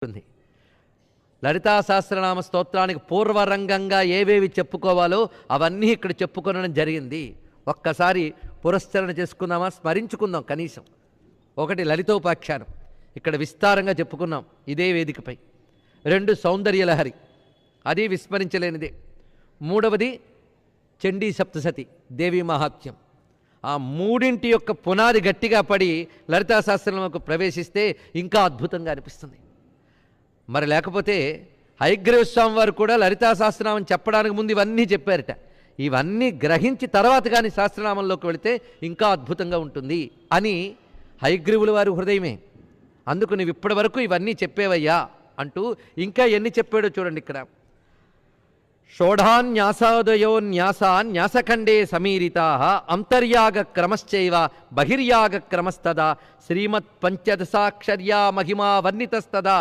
ఉంది. లలితా సహస్రనామ స్తోత్రానికి పూర్వరంగంగా ఏవేవి చెప్పుకోవాలో అవన్నీ ఇక్కడ చెప్పుకొనడం జరిగింది. ఒక్కసారి పురస్చరణ చేసుకుందామా, స్మరించుకుందాం కనీసం. ఒకటి లలితోపాఖ్యానం, ఇక్కడ విస్తారంగా చెప్పుకున్నాం ఇదే వేదికపై. 2 సౌందర్యలహరి, అది విస్మరించలేనిదే. 3వది చండీ సప్తసతి దేవీ మహాత్మ్యం. ఆ మూడింటి యొక్క పునాది గట్టిగా పడి లలితా సహస్రనామకు ప్రవేశిస్తే ఇంకా అద్భుతంగా అనిపిస్తుంది. మరి లేకపోతే హయగ్రీవ స్వామి వారు కూడా లలితా సహస్రనామం చెప్పడానికి ముందు ఇవన్నీ చెప్పారట. ఇవన్నీ గ్రహించి తర్వాత కానీ సహస్రనామంలోకి వెళితే ఇంకా అద్భుతంగా ఉంటుంది అని హయగ్రీవుల వారి హృదయమే. అందుకు నువ్వు ఇప్పటి వరకు ఇవన్నీ చెప్పేవయ్యా అంటూ ఇంకా ఎన్ని చెప్పాడో చూడండి ఇక్కడ. షోఢాన్యాసాదయో న్యాసఖండే సమీరితా అంతర్యాగ క్రమశ్చైవ బహిర్యాగ క్రమస్తదా శ్రీమత్ పంచదశాక్షర్యా మహిమా వర్ణితస్తదా